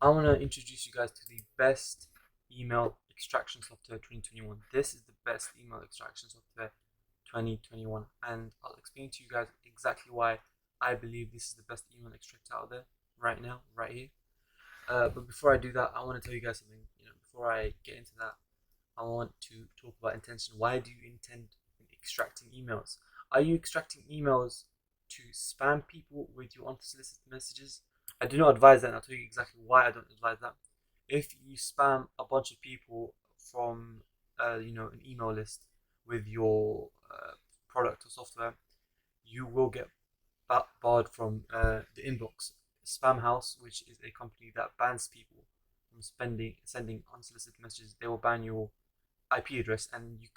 I want to introduce you guys to the best email extraction software 2021. This is the best email extraction software 2021, and I'll explain to you guys exactly why I believe this is the best email extractor out there right now, right here. But before I do that, I want to tell you guys something. Before I get into that, I want to talk about intention. Why do you intend extracting emails? Are you extracting emails to spam people with your unsolicited messages? I do not advise that, and I'll tell you exactly why I don't advise that. If you spam a bunch of people from, an email list with your product or software, you will get barred from the inbox. Spam House, which is a company that bans people from sending unsolicited messages, they will ban your IP address, and you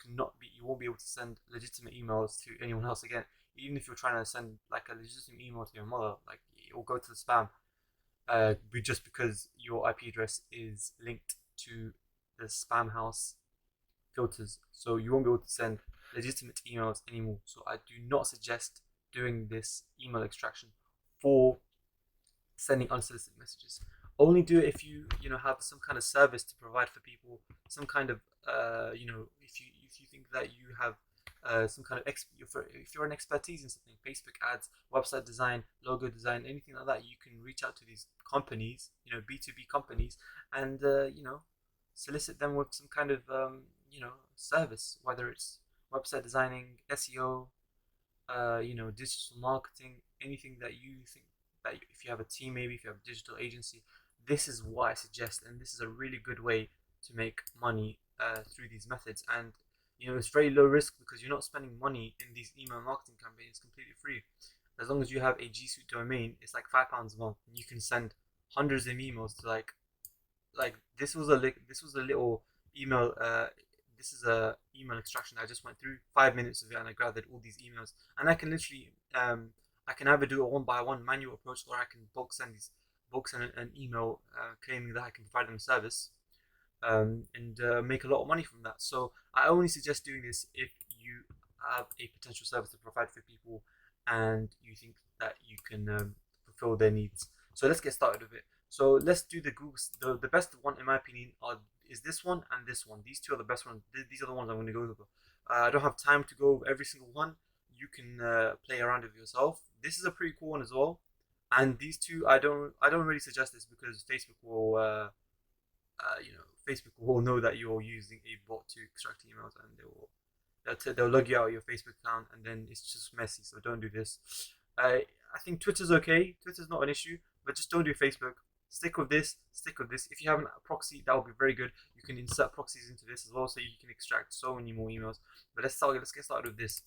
won't be able to send legitimate emails to anyone else again. Even if you're trying to send like a legitimate email to your mother, like it will go to the spam, just because your IP address is linked to the spam house filters. So you won't be able to send legitimate emails anymore. So I do not suggest doing this email extraction for sending unsolicited messages. Only do it if you have some kind of service to provide for people, some kind of if you think that you have some kind of if you're an expertise in something, Facebook ads, website design, logo design, anything like that, you can reach out to these companies, B2B companies, and solicit them with some kind of service, whether it's website designing, SEO, digital marketing, anything that you think that if you have a team, maybe if you have a digital agency, this is what I suggest, and this is a really good way to make money through these methods. And it's very low risk because you're not spending money in these email marketing campaigns completely free. As long as you have a G Suite domain, it's like £5 a month, and you can send hundreds of emails to like this was a little email this is a email extraction. I just went through 5 minutes of it and I gathered all these emails, and I can literally I can either do a one by one manual approach, or I can bulk send an email claiming that I can provide them a service, and make a lot of money from that. So I only suggest doing this if you have a potential service to provide for people and you think that you can fulfill their needs. So let's get started with it. So let's do the Google. The best one in my opinion is this one and this one. These two are the best ones. These are the ones I'm going to go over. I don't have time to go over every single one. You can play around with yourself. This is a pretty cool one as well. And these two, I don't really suggest this because Facebook will know that you're using a bot to extract emails, and they'll log you out of your Facebook account, and then it's just messy. So don't do this. I think Twitter's okay. Twitter's not an issue, but just don't do Facebook. Stick with this. Stick with this. If you have a proxy, that would be very good. You can insert proxies into this as well, so you can extract so many more emails. But let's get started with this.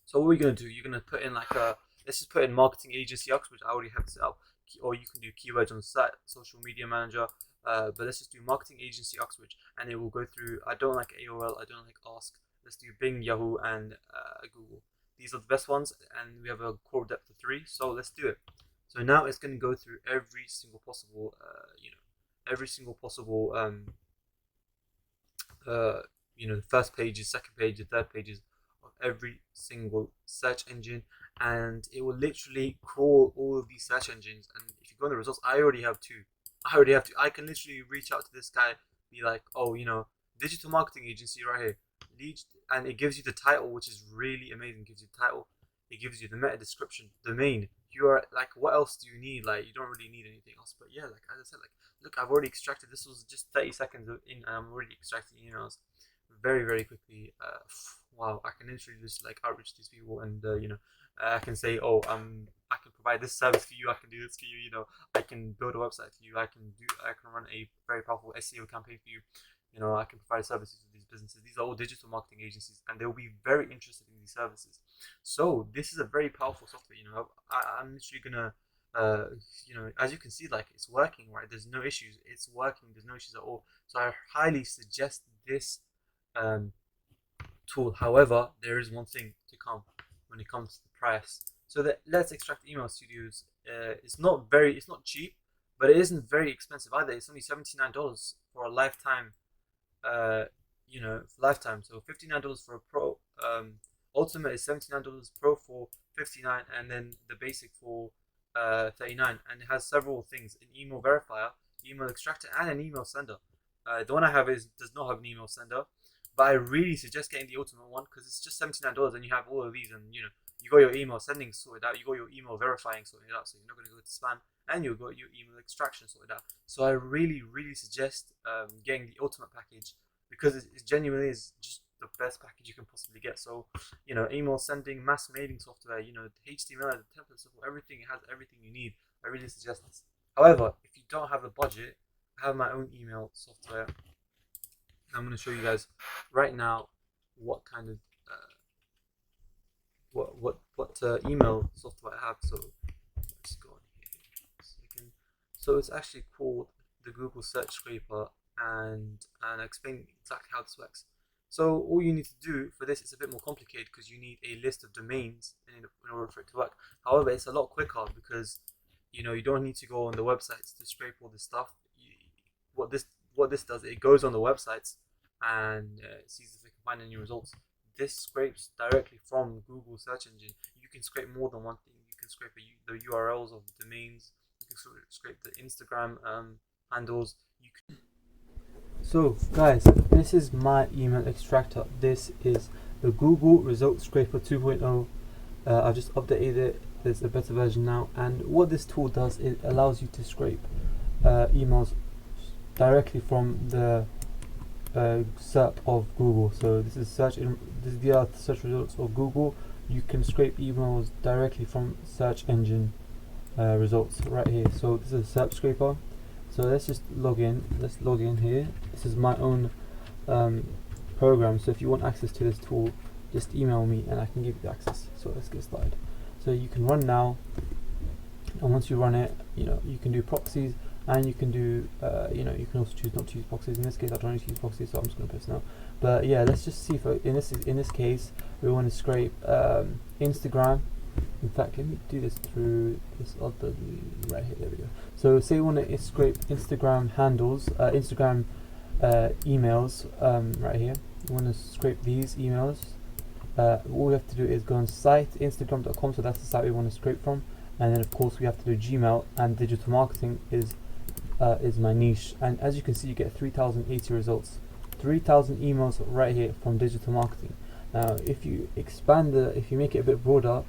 So what we're gonna do, you're gonna put in like a let's just put in marketing agency Ox, which I already have set up, or you can do keywords on site, social media manager. But let's just do marketing agency Oxbridge, and it will go through. I don't like AOL. I don't like Ask. Let's do Bing, Yahoo, and Google. These are the best ones, and we have a core depth of 3. So let's do it. So now it's going to go through every single possible, every single possible, the first pages, second page, the third pages of every single search engine, and it will literally crawl all of these search engines. And if you go in the results, I already have two. I can literally reach out to this guy, be like, oh, digital marketing agency right here, lead, and it gives you the title, which is really amazing. It gives you the title, it gives you the meta description, domain. You are like, what else do you need? Like, you don't really need anything else. But yeah, like as I said, like, look, I've already extracted. This was just 30 seconds in, and I'm already extracting emails very, very quickly. Wow, I can literally just like outreach these people, and I can say, oh, I can provide this service for you. I can do this for you. I can build a website for you. I can run a very powerful SEO campaign for you. I can provide services to these businesses. These are all digital marketing agencies, and they'll be very interested in these services. So this is a very powerful software. I'm literally gonna, as you can see, like it's working, right? There's no issues. It's working. There's no issues at all. So I highly suggest this um, tool. However, there is one thing to come when it comes to the price. So that Let's Extract Email Studios, it's not cheap, but it isn't very expensive either. It's only $79 for a lifetime. Lifetime. So $59 for a pro. Ultimate is $79. Pro for 59, and then the basic for 39. And it has several things. An email verifier. email extractor and an email sender. The one I have does not have an email sender, but I really suggest getting the ultimate one because it's just $79 and you have all of these, and you got your email sending sorted out, you got your email verifying sorted out, so you're not going to go to spam, and you've got your email extraction sorted out. So I really suggest getting the ultimate package because it genuinely is just the best package you can possibly get. So email sending, mass mailing software, the HTML, the template support, everything, it has everything you need. I really suggest this. However, if you don't have the budget, I have my own email software. I'm going to show you guys right now what kind of email software I have. So let's go on here. So it's actually called the Google Search Scraper, and I'll explain exactly how this works. So all you need to do for this is a bit more complicated because you need a list of domains in order for it to work. However, it's a lot quicker because you don't need to go on the websites to scrape all this stuff. What this does, it goes on the websites and sees if it can find any results. This scrapes directly from Google search engine. You can scrape more than one thing. You can scrape the URLs of the domains. You can scrape the Instagram handles. So guys, this is my email extractor. This is the Google Result Scraper 2.0. I've just updated it. There's a better version now, and what this tool does, it allows you to scrape emails directly from the SERP of Google. So this is the search results of Google. You can scrape emails directly from search engine results right here. So this is a SERP scraper. So let's just log in. Let's log in here. This is my own program. So if you want access to this tool, just email me and I can give you the access. So let's get started. So you can run now, and once you run it, you can do proxies, and you can do you can also choose not to use proxies. In this case, I don't want to use proxies, so I'm just going to press no. But yeah, let's just see if in this case we want to scrape Instagram. In fact, let me do this through this other right here. There we go. So say we want to scrape Instagram handles, Instagram emails right here. You want to scrape these emails. All we have to do is go on site instagram.com, so that's the site we want to scrape from, and then of course we have to do Gmail, and digital marketing is my niche. And as you can see, you get 3080 results, 3000 emails right here from digital marketing. Now if you expand if you make it a bit broader,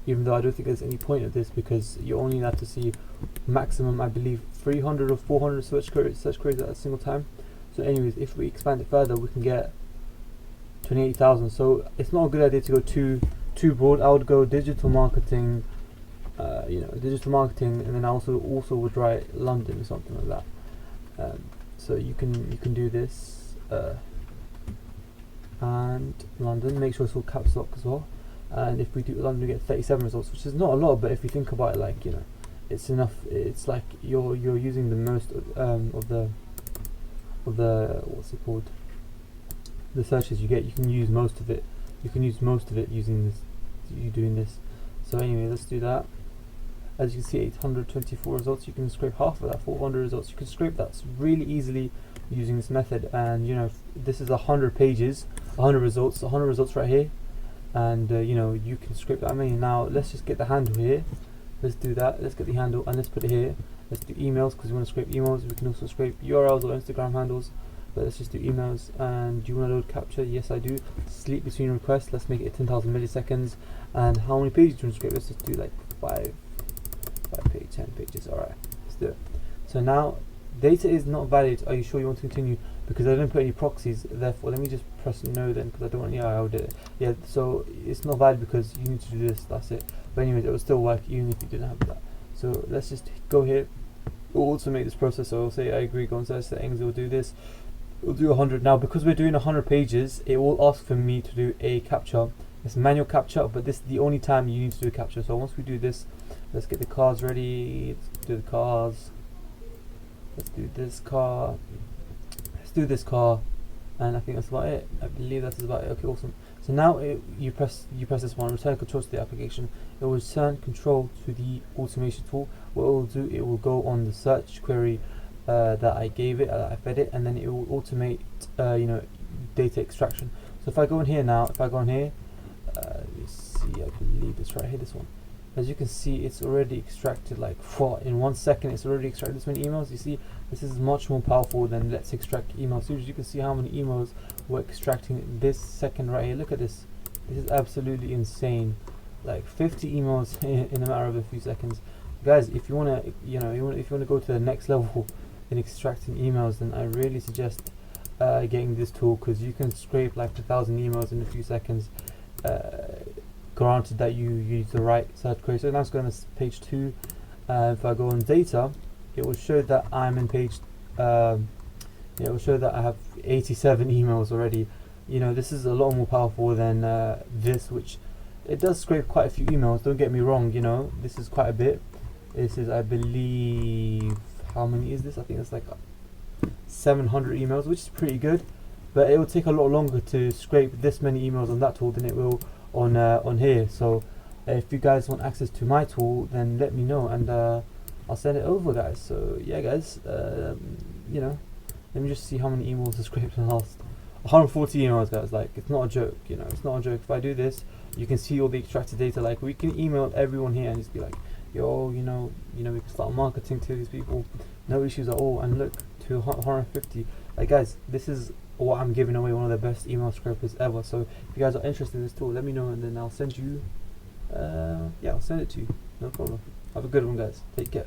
even though I don't think there's any point of this because you only have to see maximum, I believe, 300 or 400 search queries at a single time. So anyways, if we expand it further, we can get 28,000. So it's not a good idea to go too broad. I would go digital marketing, digital marketing, and then I also would write London or something like that. So you can do this and London. Make sure it's all caps lock as well. And if we do London, we get 37 results, which is not a lot, but if you think about it, it's enough. It's like you're using the most of the what's it called, the searches you get. You can use most of it. You can use most of it using this. You doing this. So anyway, let's do that. As you can see, 824 results. You can scrape half of that, 400 results. You can scrape that really easily using this method. And this is 100 pages, 100 results right here. And you can scrape that many. Now let's just get the handle here. Let's do that. Let's get the handle and let's put it here. Let's do emails because we want to scrape emails. We can also scrape URLs or Instagram handles, but let's just do emails. And do you want to load capture? Yes, I do. Sleep between requests. Let's make it 10,000 milliseconds. And how many pages do you want to scrape? Let's just do like 5 pages, 10 pages. All right, let's do it. So now data is not valid. Are you sure you want to continue? Because I didn't put any proxies, therefore let me just press no then, because I don't want. I did it. Yeah, so it's not valid because you need to do this. That's it. But anyways, it will still work even if you didn't have that. So let's just go here. We'll automate this process. So I'll say I agree. Go on search settings. We'll do this. We'll do 100 now because we're doing 100 pages. It will ask for me to do a captcha. It's manual captcha, but this is the only time you need to do a captcha. So once we do this, let's get the cars ready. Let's do the cars. Let's do this car. Do this car, and I think that's about it. I believe that's about it. Okay, awesome. So now you press this one, return control to the application. It will return control to the automation tool. What it will do, it will go on the search query that I gave it, I fed it, and then it will automate data extraction. So if I go in here now, let's see, I believe it's right here, this one. as you can see, it's already extracted like in 1 second. It's already extracted this many emails. You see, this is much more powerful than let's extract emails. So as you can see how many emails we're extracting this second right here. Look at this. This is absolutely insane. Like 50 emails in a matter of a few seconds. Guys, if you wanna, if you wanna go to the next level in extracting emails, then I really suggest getting this tool, because you can scrape like 1,000 emails in a few seconds. Granted that you use the right search query. So now let's go on to page 2. If I go on data, it will show that I'm in page. It will show that I have 87 emails already. This is a lot more powerful than this, which it does scrape quite a few emails. Don't get me wrong. This is quite a bit. This is, I believe, how many is this? I think it's like 700 emails, which is pretty good. But it will take a lot longer to scrape this many emails on that tool than it will on here. So if you guys want access to my tool, then let me know, and I'll send it over, guys. So yeah, guys, let me just see how many emails I scraped in the last 140 emails, guys. Like, it's not a joke. It's not a joke. If I do this, you can see all the extracted data. Like, we can email everyone here and just be like, yo, we can start marketing to these people, no issues at all. And look, to 150. Like, guys, this is what I'm giving away, one of the best email scrapers ever. So if you guys are interested in this tool, let me know, and then I'll send you I'll send it to you, no problem. Have a good one, guys. Take care.